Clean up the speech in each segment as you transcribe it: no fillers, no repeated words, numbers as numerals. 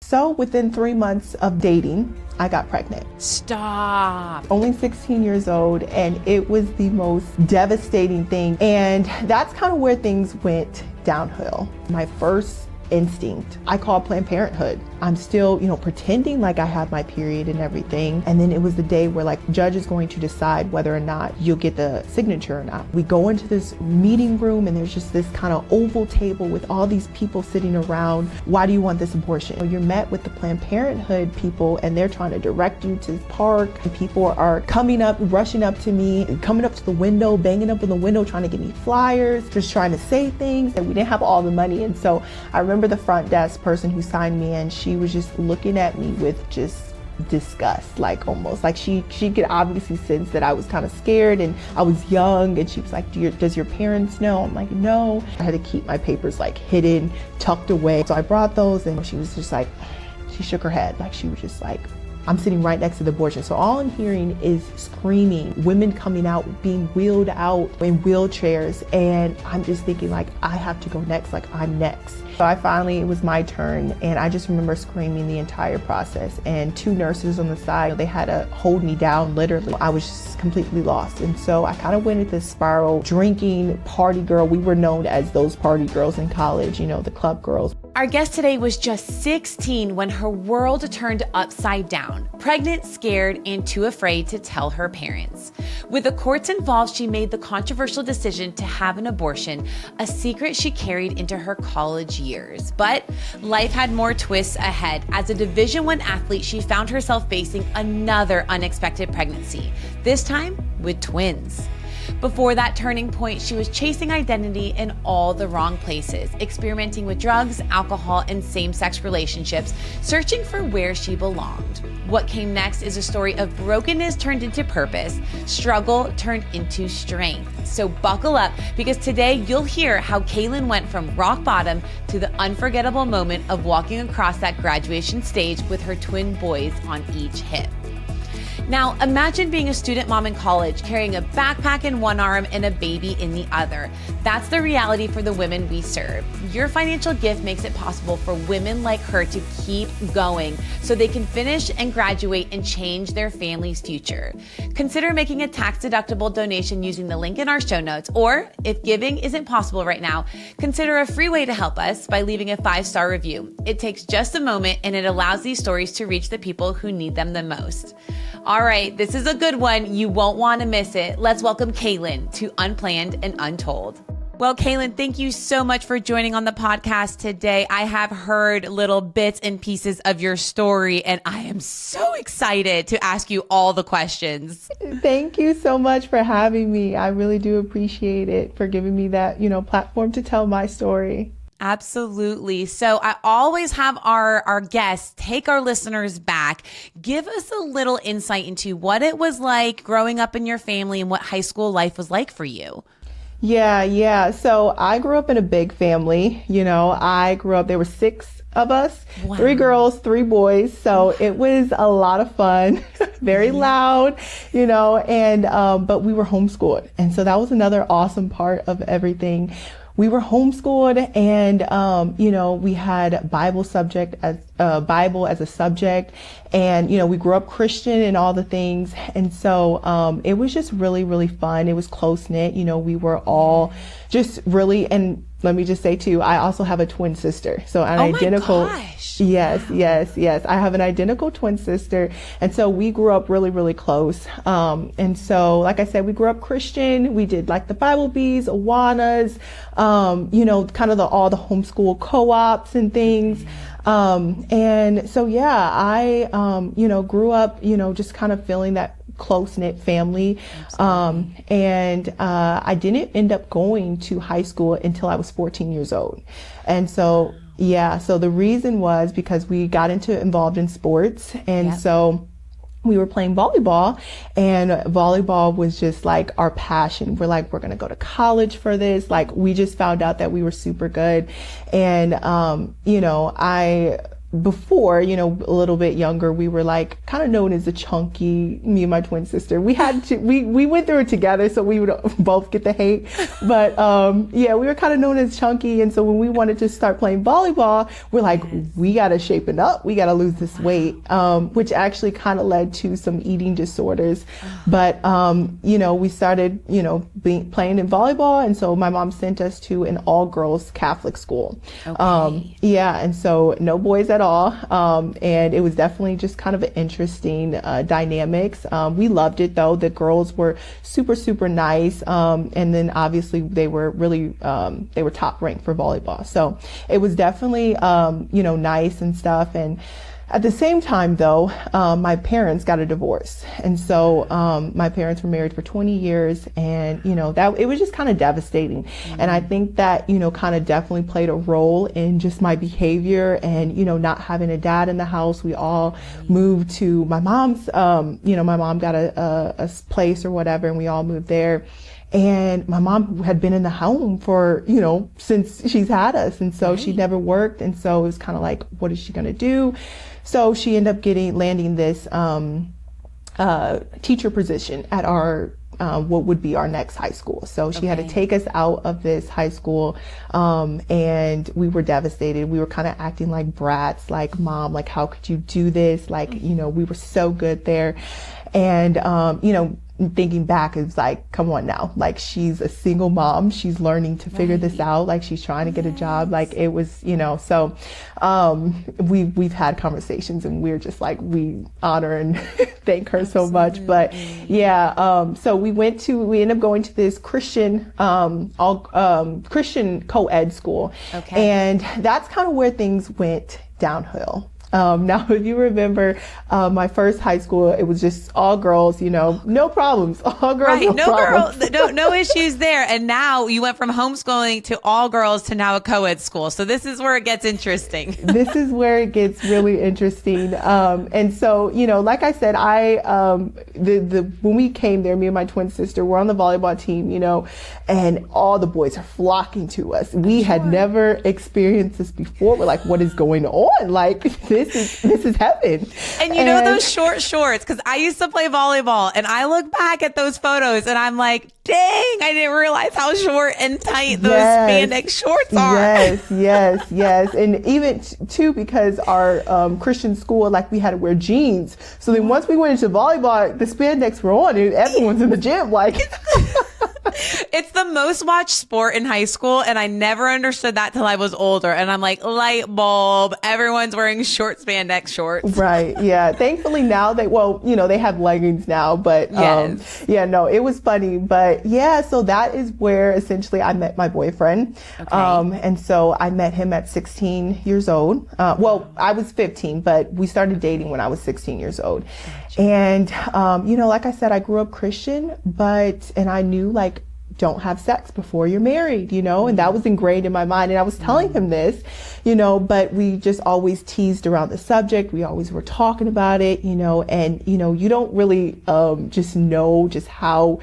So within 3 months of dating, I got pregnant. Stop. Only 16 years old, and it was the most devastating thing. And that's kind of where things went downhill. My first instinct, I called Planned Parenthood. I'm still, pretending like I have my period and everything. And then it was the day where judge is going to decide whether or not you'll get the signature or not. We go into this meeting room and there's just this kind of oval table with all these people sitting around. Why do you want this abortion? You're met with the Planned Parenthood people and they're trying to direct you to this park. And people are coming up, rushing up to me, coming up to the window, banging up on the window, trying to give me flyers, just trying to say things. And we didn't have all the money. And so I remember the front desk person who signed me in, she was just looking at me with just disgust, almost like she could obviously sense that I was kind of scared and I was young, and she was like, does your parents know? I'm like, no. I had to keep my papers hidden, tucked away. So I brought those and she was just she shook her head. She was just like, I'm sitting right next to the abortion. So all I'm hearing is screaming, women coming out, being wheeled out in wheelchairs. And I'm just thinking I have to go next, I'm next. So it was my turn, and I just remember screaming the entire process, and 2 nurses on the side, they had to hold me down, literally. I was just completely lost. And so I kind of went into this spiral, drinking, party girl. We were known as those party girls in college, the club girls. Our guest today was just 16 when her world turned upside down, pregnant, scared, and too afraid to tell her parents. With the courts involved, she made the controversial decision to have an abortion, a secret she carried into her college years. But life had more twists ahead. As a Division I athlete, she found herself facing another unexpected pregnancy, this time with twins. Before that turning point, she was chasing identity in all the wrong places, experimenting with drugs, alcohol, and same-sex relationships, searching for where she belonged. What came next is a story of brokenness turned into purpose, struggle turned into strength. So buckle up, because today you'll hear how Kaylynn went from rock bottom to the unforgettable moment of walking across that graduation stage with her twin boys on each hip. Now, imagine being a student mom in college, carrying a backpack in one arm and a baby in the other. That's the reality for the women we serve. Your financial gift makes it possible for women like her to keep going so they can finish and graduate and change their family's future. Consider making a tax-deductible donation using the link in our show notes, or if giving isn't possible right now, consider a free way to help us by leaving a 5-star review. It takes just a moment and it allows these stories to reach the people who need them the most. All right, this is a good one. You won't want to miss it. Let's welcome Kaylynn to Unplanned and Untold. Well, Kaylynn, thank you so much for joining on the podcast today. I have heard little bits and pieces of your story, and I am so excited to ask you all the questions. Thank you so much for having me. I really do appreciate it, for giving me that, platform to tell my story. Absolutely. So I always have our guests take our listeners back. Give us a little insight into what it was like growing up in your family and what high school life was like for you. Yeah. So I grew up in a big family. There were 6 of us, wow. 3 girls, 3 boys. So it was a lot of fun, very loud, but we were homeschooled. And so that was another awesome part of everything. We were homeschooled, and, we had Bible as a subject, and, we grew up Christian and all the things. And so, it was just really, really fun. It was close knit. We were all just really, and let me just say too, I also have a twin sister. So an identical. My gosh. Yes. I have an identical twin sister. And so we grew up really, really close. And so, like I said, we grew up Christian. We did the Bible Bees, Awanas, kind of all the homeschool co-ops and things. And so, I, grew up, just kind of feeling that close-knit family. I didn't end up going to high school until I was 14 years old. And so, so the reason was because we got involved in sports. And so we were playing volleyball, and volleyball was just our passion. We're we're going to go to college for this. We just found out that we were super good. And, I before, a little bit younger, we were like kind of known as the chunky, me and my twin sister. We went through it together, so we would both get the hate. But we were kind of known as chunky. And so when we wanted to start playing volleyball, we're like, we got to shapen up. We got to lose this weight, which actually kind of led to some eating disorders. But, we started, playing in volleyball. And so my mom sent us to an all-girls Catholic school. Okay. And so no boys at all. And it was definitely just kind of an interesting dynamics. We loved it though. The girls were super, super nice. And then obviously they were really, they were top ranked for volleyball. So it was definitely, nice and stuff. And at the same time, though, my parents got a divorce. And so my parents were married for 20 years. And, that it was just kind of devastating. Mm-hmm. And I think that, kind of definitely played a role in just my behavior and, not having a dad in the house. We all moved to my mom's, my mom got a place or whatever, and we all moved there. And my mom had been in the home for, since she's had us. And so she never worked. And so it was kind of like, what is she going to do? So she ended up landing this teacher position at our what would be our next high school. So she had to take us out of this high school, and we were devastated. We were kind of acting like brats, like, Mom, like, how could you do this? Like, we were so good there. And, thinking back, it's like, come on now, like, she's a single mom. She's learning to figure this out. Like, she's trying to get a job. Like, it was, so, we've had conversations, and we're just like, we honor and thank her so much. But so we ended up going to this Christian, Christian co-ed school. Okay. And that's kind of where things went downhill. Now, if you remember, my first high school, it was just all girls, no problems, all girls, right. no problems. no issues there. And now you went from homeschooling to all girls to now a co-ed school. So this is where it gets interesting. This is where it gets really interesting. And so, like I said, when we came there, me and my twin sister were on the volleyball team, and all the boys are flocking to us. We had never experienced this before. We're like, what is going on? Like, this is heaven. And those short shorts, because I used to play volleyball, and I look back at those photos and I'm like, dang, I didn't realize how short and tight those spandex shorts are. Yes. And even too, because our Christian school, like, we had to wear jeans. So then once we went into volleyball, the spandex were on and everyone's in the gym, like. It's the most watched sport in high school, and I never understood that till I was older. And I'm like, light bulb, everyone's wearing short spandex shorts. Right, yeah. Thankfully now they have leggings now, but it was funny. But so that is where essentially I met my boyfriend. Okay. And so I met him at 16 years old. I was 15, but we started dating when I was 16 years old. Gotcha. And, like I said, I grew up Christian, and I knew, like, don't have sex before you're married, and that was ingrained in my mind. And I was telling him this, but we just always teased around the subject. We always were talking about it, and, you don't really just know just how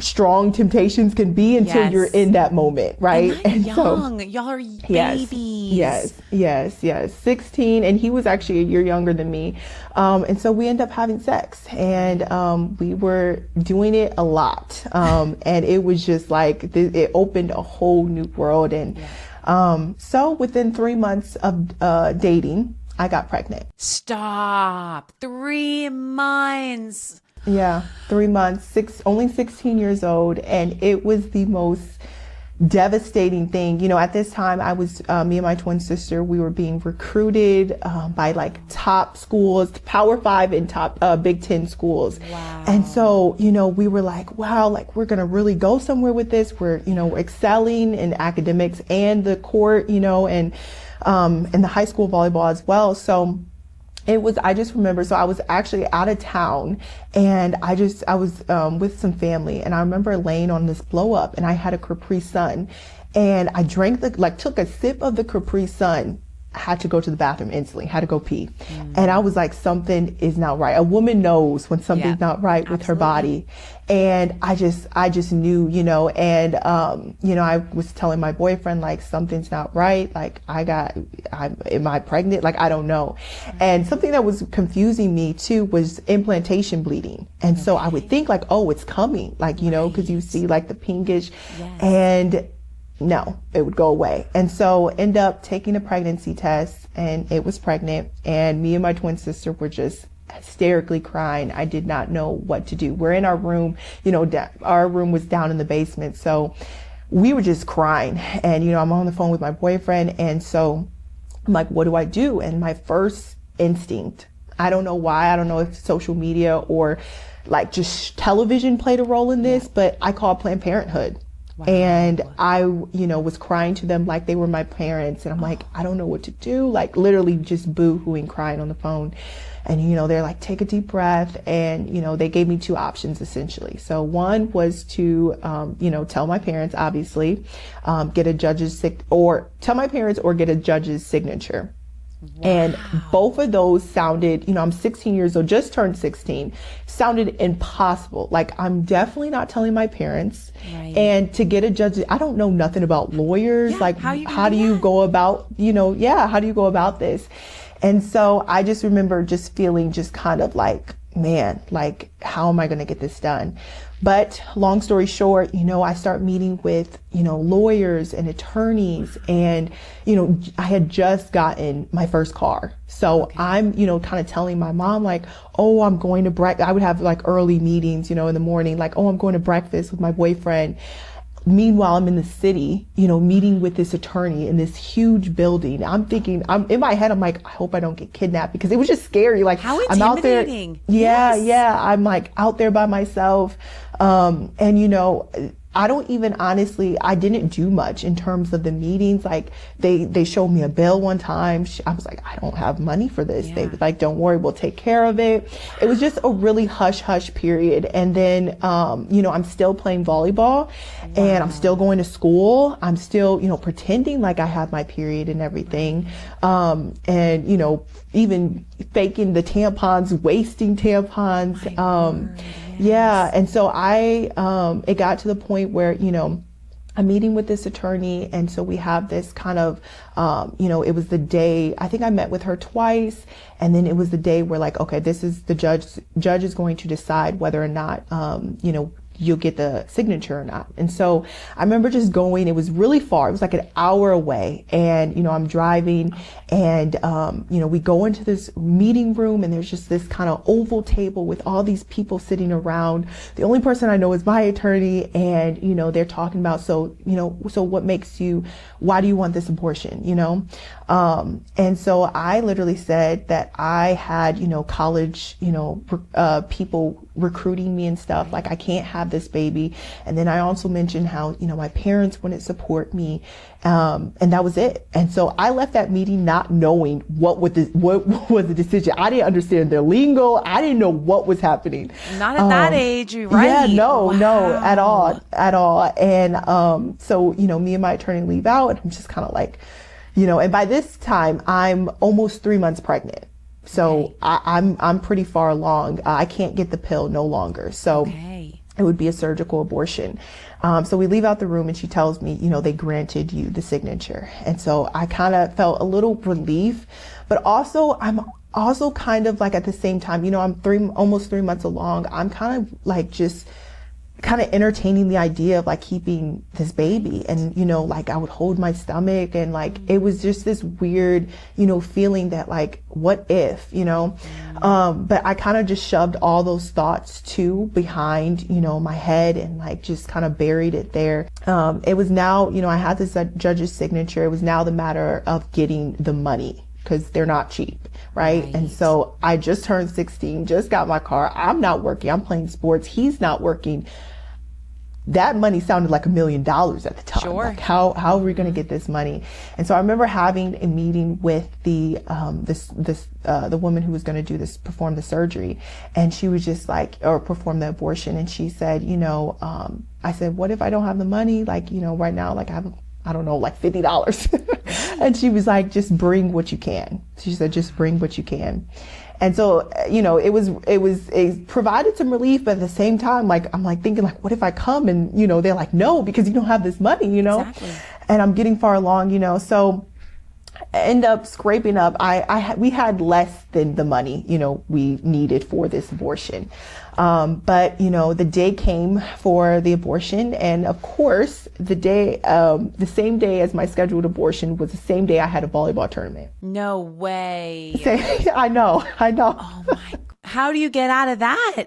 strong temptations can be until you're in that moment, right? And young. Y'all are babies. Yes. 16, and he was actually a year younger than me. And so we ended up having sex, and we were doing it a lot. And it was just like, it opened a whole new world. And so within 3 months of dating, I got pregnant. Stop. 3 months. Yeah, 3 months, only 16 years old. And it was the most devastating thing. At this time, I was, me and my twin sister, we were being recruited by like top schools, Power 5 and top Big 10 schools. Wow. And so, we were like, wow, like, we're going to really go somewhere with this. We're, excelling in academics and the court, and the high school volleyball as well. So I just remember, so I was actually out of town, and I was with some family, and I remember laying on this blow up, and I had a Capri Sun, and I drank took a sip of the Capri Sun, had to go to the bathroom instantly, had to go pee. And I was like, something is not right. A woman knows when something's not right with her body. And I just knew, you know, and, you know, I was telling my boyfriend, like, something's not right. Like, am I pregnant? Like, I don't know. And something that was confusing me too was implantation bleeding. And so I would think like, oh, it's coming, like, you know, cause you see like the pinkish and no, it would go away. And so end up taking a pregnancy test and it was pregnant, and me and my twin sister were just hysterically crying. I did not know what to do. We're in our room, you know, our room was down in the basement. So we were just crying, and, you know, I'm on the phone with my boyfriend. And so I'm like, what do I do? And my first instinct, I don't know why, I don't know if social media or like just television played a role in this, but I called Planned Parenthood. Wow. And I, you know, was crying to them like they were my parents. And I'm like, I don't know what to do. Like literally just boo-hooing, crying on the phone. And, you know, they're like, take a deep breath. And, you know, they gave me two options essentially. So one was to, you know, tell my parents, obviously, get a judge's or tell my parents or get a judge's signature. Wow. And both of those sounded, you know, I'm 16 years old, just turned 16, sounded impossible. Like, I'm definitely not telling my parents. Right. And to get a judge, I don't know nothing about lawyers. Yeah, like, how do you go about, you know, how do you go about this? And so I just remember just feeling just kind of like, man, like, how am I going to get this done? But long story short, you know, I start meeting with, you know, lawyers and attorneys, and, you know, I had just gotten my first car. So I'm, you know, kind of telling my mom like, oh, I'm going to breakfast. I would have like early meetings, you know, in the morning, like, oh, I'm going to breakfast with my boyfriend. Meanwhile, I'm in the city, you know, meeting with this attorney in this huge building. I'm thinking, I'm in my head, I'm like, I hope I don't get kidnapped, because it was just scary. Like, how I'm out there. Yeah. I'm like out there by myself. And, you know, I don't even honestly, I didn't do much in terms of the meetings. Like they showed me a bill one time. I was like, I don't have money for this. They were like, don't worry, we'll take care of it. It was just a really hush period. And then, you know, I'm still playing volleyball and I'm still going to school. I'm still, you know, pretending like I have my period and everything. And, you know, even faking the tampons, wasting tampons. Yeah. And so it got to the point where, you know, I'm meeting with this attorney. And so we have this kind of, you know, it was the day, I think I met with her twice. And then it was the day where like, okay, this is the judge is going to decide whether or not, you know, you'll get the signature or not. And so I remember just going, it was really far. It was like an hour away. And, you know, I'm driving and, you know, we go into this meeting room and there's just this kind of oval table with all these people sitting around. The only person I know is my attorney. And, you know, they're talking about, so, you know, so why do you want this abortion? You know? And so I literally said that I had, you know, college, you know, people recruiting me and stuff. Like, I can't have this baby. And then I also mentioned how, you know, my parents wouldn't support me. And that was it. And so I left that meeting not knowing what was the decision. I didn't understand their lingo. I didn't know what was happening. Not at that age, right? Yeah, no, at all. And, so, you know, me and my attorney leave out, and I'm just kind of like, you know, and by this time I'm almost 3 months pregnant. So I'm pretty far along. I can't get the pill no longer. So it would be a surgical abortion. So we leave out the room and she tells me, you know, they granted you the signature. And so I kind of felt a little relief, but also I'm also kind of like at the same time, you know, I'm almost 3 months along. I'm kind of like just kind of entertaining the idea of like keeping this baby. And, you know, like I would hold my stomach and like, it was just this weird, you know, feeling that like, what if, you know, but I kind of just shoved all those thoughts too behind, you know, my head and like just kind of buried it there. It was now, you know, I had this judge's signature. It was now the matter of getting the money, because they're not cheap, right? And so I just turned 16, just got my car. I'm not working. I'm playing sports. He's not working. That money sounded like $1 million at the time. Sure. Like how are we going to get this money? And so I remember having a meeting with the woman who was going to perform the surgery, and she was just like, or perform the abortion. And she said, you know, I said, what if I don't have the money? Like, you know, right now, like I have I don't know, like $50. And she was like, just bring what you can. She said, just bring what you can. And so, you know, it provided some relief, but at the same time, like, I'm like thinking like, what if I come and, you know, they're like, no, because you don't have this money, you know, Exactly. and I'm getting far along, you know, so I end up scraping up. We had less than the money, you know, we needed for this abortion. But, you know, the day came for the abortion. And of course, the same day as my scheduled abortion was the same day I had a volleyball tournament. No way. I know. Oh my, how do you get out of that?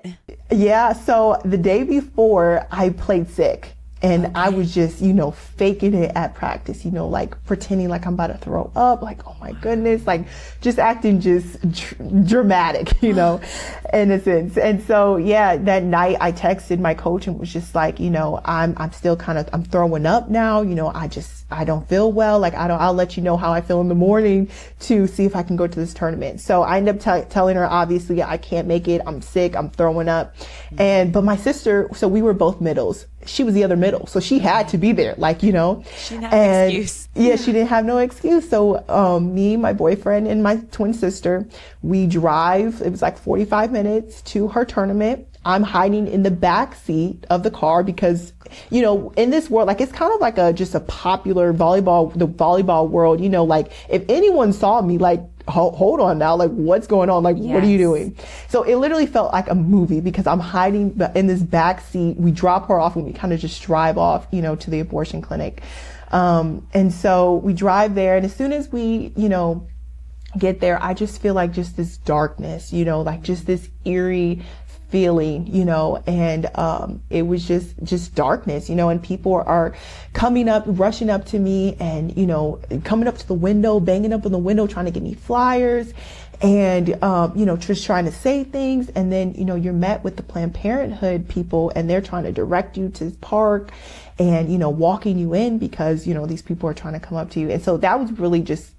Yeah. So the day before I played sick. And I was just, you know, faking it at practice, you know, like pretending like I'm about to throw up, like, oh my goodness, like just acting just dramatic, you know, in a sense. And so, yeah, that night I texted my coach and was just like, you know, I'm still I'm throwing up now, you know, I don't feel well. Like, I'll let you know how I feel in the morning to see if I can go to this tournament. So I ended up telling her, obviously, I can't make it. I'm sick. I'm throwing up. But my sister, so we were both middles. She was the other middle. So she had to be there, like, you know. She didn't have an excuse. Yeah, she didn't have no excuse. So me, my boyfriend, and my twin sister, we drive. It was like 45 minutes to her tournament. I'm hiding in the back seat of the car because, you know, in this world, like, it's kind of like just a popular the volleyball world, you know, like if anyone saw me, like, hold on now, like, what's going on? Like, what are you doing? So it literally felt like a movie because I'm hiding in this back seat. We drop her off and we kind of just drive off, you know, to the abortion clinic. And so we drive there, and as soon as we, you know, get there, I just feel like just this darkness, you know, like just this eerie feeling, you know, and it was just darkness, you know, and people are coming up, rushing up to me and, you know, coming up to the window, banging up on the window, trying to give me flyers and, you know, just trying to say things. And then, you know, you're met with the Planned Parenthood people and they're trying to direct you to this park and, you know, walking you in because, you know, these people are trying to come up to you. And so that was really just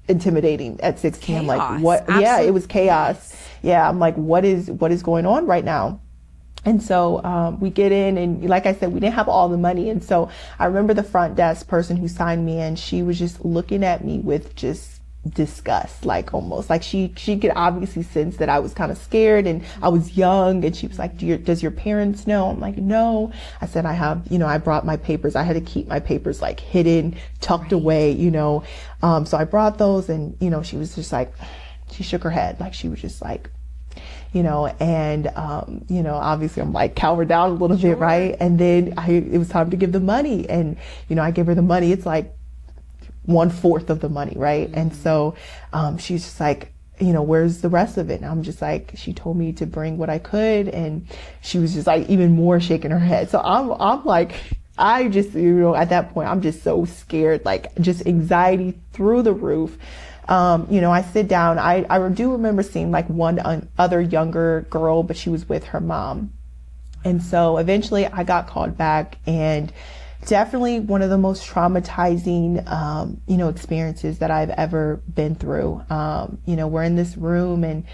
intimidating at 16. Chaos. I'm like, what? Absolute Yeah, it was chaos. Yes. Yeah, I'm like, what is going on right now? And so we get in, and like I said, we didn't have all the money. And so I remember the front desk person who signed me in, she was just looking at me with just disgust, like almost like she could obviously sense that I was kind of scared and I was young. And she was like, does your parents know? I'm like, no. I said, I have, you know, I brought my papers. I had to keep my papers like hidden, tucked away, you know. So I brought those, and, you know, she was just like, she shook her head. Like, she was just like, you know, and, you know, obviously I'm like cowered down a little bit, right? And then it was time to give the money, and, you know, I gave her the money. It's like 1/4 of the money, right? And so she's just like, you know, where's the rest of it? And I'm just like, she told me to bring what I could, and she was just like even more shaking her head. So I'm like, I just, you know, at that point, I'm just so scared, like just anxiety through the roof. You know, I sit down. I do remember seeing like one other younger girl, but she was with her mom. And so eventually I got called back, and definitely one of the most traumatizing, you know, experiences that I've ever been through. You know, we're in this room, and,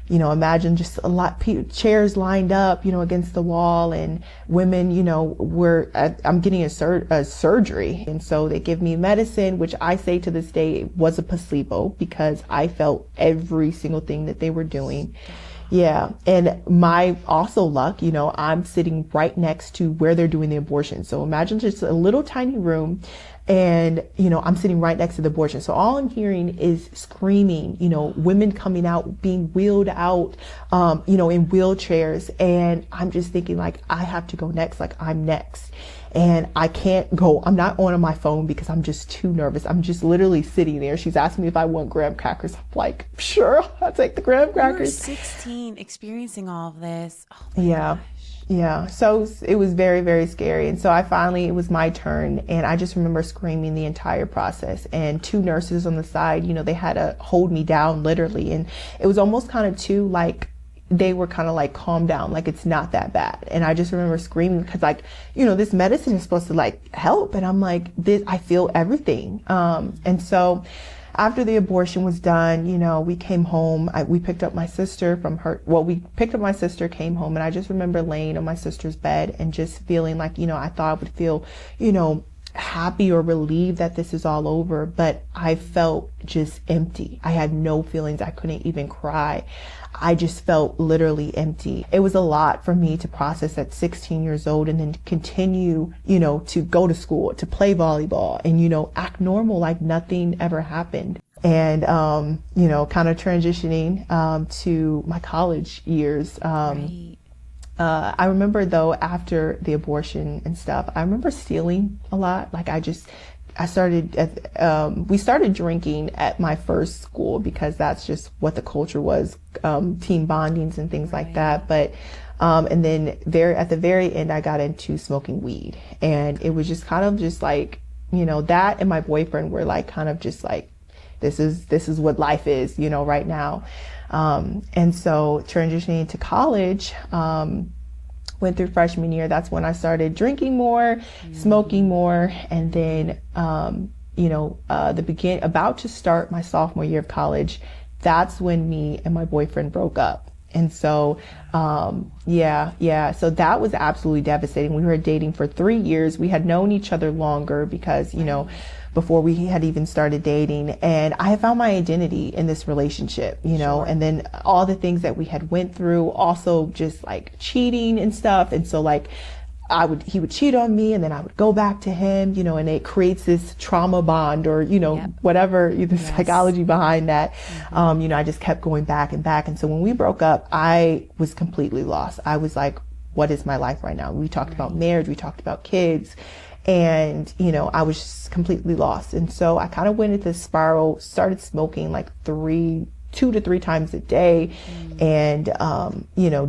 you know, imagine just a lot chairs lined up, you know, against the wall, and women, you know, I'm getting a surgery. And so they give me medicine, which I say to this day was a placebo because I felt every single thing that they were doing. Yeah. And my also luck, you know, I'm sitting right next to where they're doing the abortion. So imagine just a little tiny room, and, you know, I'm sitting right next to the abortion. So all I'm hearing is screaming, you know, women coming out, being wheeled out, you know, in wheelchairs. And I'm just thinking, like, I have to go next. Like, I'm next. And I can't go. I'm not on my phone because I'm just too nervous. I'm just literally sitting there. She's asking me if I want graham crackers. I'm like, sure, I'll take the graham crackers. You were 16 experiencing all of this. Oh my Yeah. gosh. Yeah. So it was very, very scary. And so it was my turn. And I just remember screaming the entire process. And two nurses on the side, you know, they had to hold me down literally. And it was almost kind of too, like, they were kind of like, calm down, like, it's not that bad. And I just remember screaming because, like, you know, this medicine is supposed to like help. And I'm like, I feel everything. And so after the abortion was done, you know, we came home. We picked up my sister we picked up my sister, came home, and I just remember laying on my sister's bed and just feeling like, you know, I thought I would feel, you know, happy or relieved that this is all over, but I felt just empty. I had no feelings. I couldn't even cry. I just felt literally empty. It was a lot for me to process at 16 years old, and then continue, to go to school, to play volleyball, and, act normal like nothing ever happened. And, kind of transitioning to my college years. Right. I remember though, after the abortion and stuff, I remember stealing a lot. Like we started drinking at my first school because that's just what the culture was, teen bondings and things like that. But, and then at the very end, I got into smoking weed, and it was just kind of just like, that and my boyfriend were like, kind of just like, this is what life is, right now. And so transitioning to college, went through freshman year. That's when I started drinking more, smoking more. And then, about to start my sophomore year of college, that's when me and my boyfriend broke up. And so, so that was absolutely devastating. We were dating for 3 years. We had known each other longer because, before we had even started dating, and I had found my identity in this relationship, Sure. and then all the things that we had went through, also just like cheating and stuff. And so like, he would cheat on me, and then I would go back to him, and it creates this trauma bond, or, Yep. whatever the Yes. psychology behind that. I just kept going back and back. And so when we broke up, I was completely lost. I was like, what is my life right now? We talked about marriage, we talked about kids, and, I was just completely lost. And so I kind of went into this spiral, started smoking like 2 to 3 times a day, and,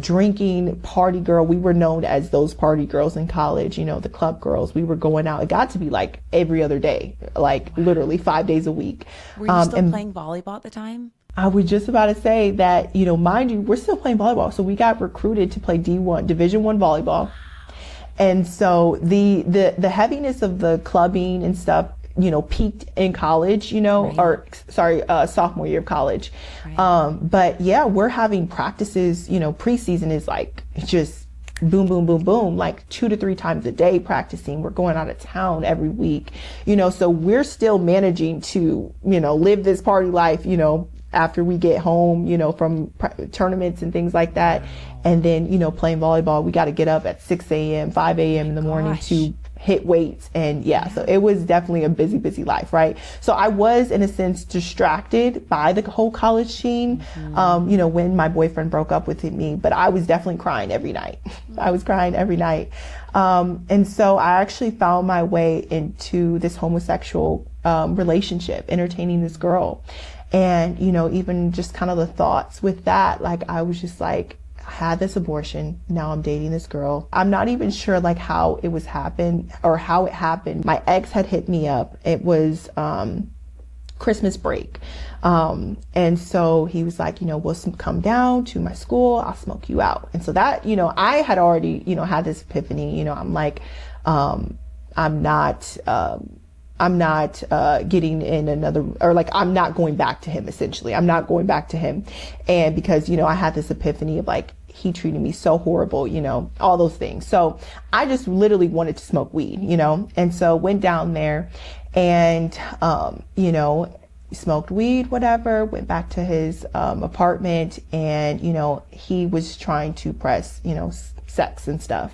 drinking, party girl. We were known as those party girls in college, the club girls. We were going out. It got to be like every other day, like literally 5 days a week. Were you still playing volleyball at the time? I was just about to say that, mind you, we're still playing volleyball. So we got recruited to play Division I volleyball. And so the heaviness of the clubbing and stuff, peaked in college, Right. Sophomore year of college. Right. But yeah, we're having practices, preseason is like just boom, boom, boom, boom, like 2 to 3 times a day practicing. We're going out of town every week, so we're still managing to, live this party life, after we get home, from tournaments and things like that. And then, playing volleyball, we got to get up at 6 a.m., 5 a.m. in the morning to hit weights. And so it was definitely a busy, busy life, right? So I was, in a sense, distracted by the whole college scene, when my boyfriend broke up with me. But I was definitely crying every night. I was crying every night. And so I actually found my way into this homosexual relationship, entertaining this girl. And, even just kind of the thoughts with that, like, I was just like, I had this abortion. Now I'm dating this girl. I'm not even sure like how it happened. My ex had hit me up. It was, Christmas break. And so he was like, we'll come down to my school. I'll smoke you out. And so that, I had already, had this epiphany, I'm like, I'm not getting in another, or like, I'm not going back to him, essentially. I'm not going back to him. And because, I had this epiphany of like, he treated me so horrible, all those things. So I just literally wanted to smoke weed, and so went down there and, smoked weed, whatever, went back to his apartment, and, he was trying to press, sex and stuff.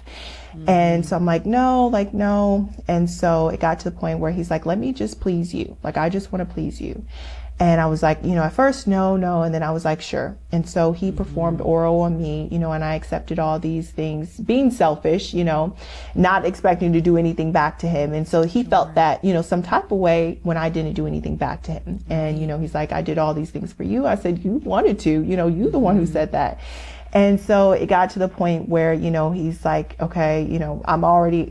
And so I'm like, no. And so it got to the point where he's like, let me just please you. Like, I just want to please you. And I was like, at first, no. And then I was like, sure. And so he performed oral on me, and I accepted all these things, being selfish, not expecting to do anything back to him. And so he felt that, some type of way when I didn't do anything back to him. And, he's like, I did all these things for you. I said, you wanted to, you're the one who said that. And so it got to the point where, he's like, okay,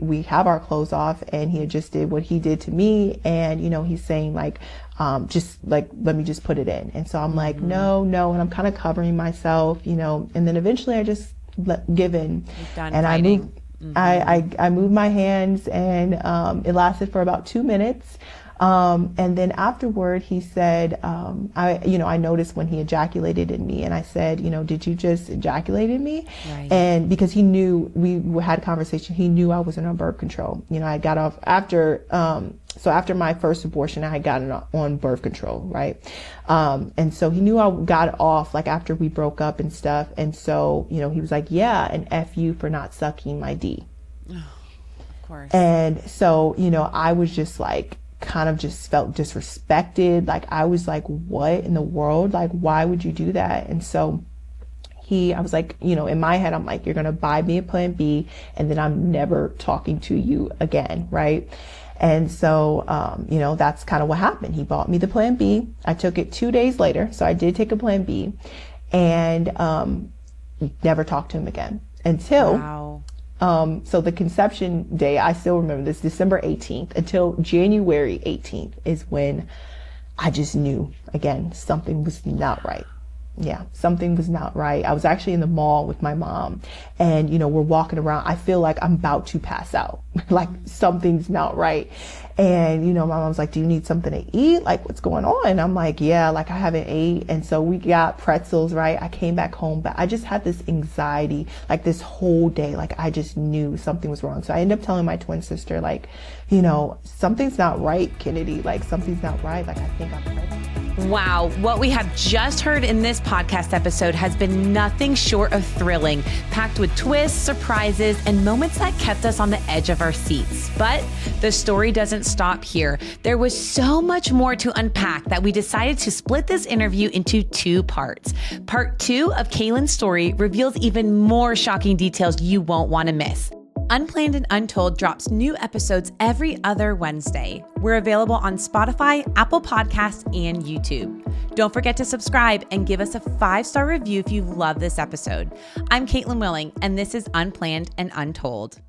we have our clothes off, and he had just did what he did to me. And, he's saying like, just like, let me just put it in. And so I'm like, no. And I'm kind of covering myself, and then eventually I just give in. And I moved my hands, and, it lasted for about 2 minutes. And then afterward, he said, I noticed when he ejaculated in me, and I said, did you just ejaculate in me? Right. And because he knew, we had a conversation, he knew I wasn't on birth control. I got off after my first abortion, I had gotten on birth control, right? And so he knew I got off like after we broke up and stuff. And so, he was like, yeah, and F you for not sucking my D. Oh, of course. And so, I was just like, kind of just felt disrespected. Like, I was like, what in the world? Like, why would you do that? And so I was like, in my head, I'm like, you're going to buy me a Plan B, and then I'm never talking to you again. Right. And so, that's kind of what happened. He bought me the Plan B. I took it 2 days later. So I did take a Plan B, and never talked to him again until, wow. So the conception day, I still remember this, December 18th until January 18th is when I just knew, again, something was not right. Yeah, something was not right. I was actually in the mall with my mom, and, we're walking around. I feel like I'm about to pass out. Like, something's not right. And, my mom's like, do you need something to eat? Like, what's going on? And I'm like, yeah, like, I haven't ate. And so we got pretzels, right? I came back home, but I just had this anxiety, like, this whole day. Like, I just knew something was wrong. So I ended up telling my twin sister, like, something's not right, Kennedy. Like, something's not right. Like, I think I'm pregnant. Wow, what we have just heard in this podcast episode has been nothing short of thrilling, packed with twists, surprises, and moments that kept us on the edge of our seats. But the story doesn't stop here. There was so much more to unpack that we decided to split this interview into 2 parts. Part 2 of Kaylynn's story reveals even more shocking details you won't want to miss. Unplanned and Untold drops new episodes every other Wednesday. We're available on Spotify, Apple Podcasts, and YouTube. Don't forget to subscribe and give us a 5-star review if you love this episode. I'm Kaylynn Willing, and this is Unplanned and Untold.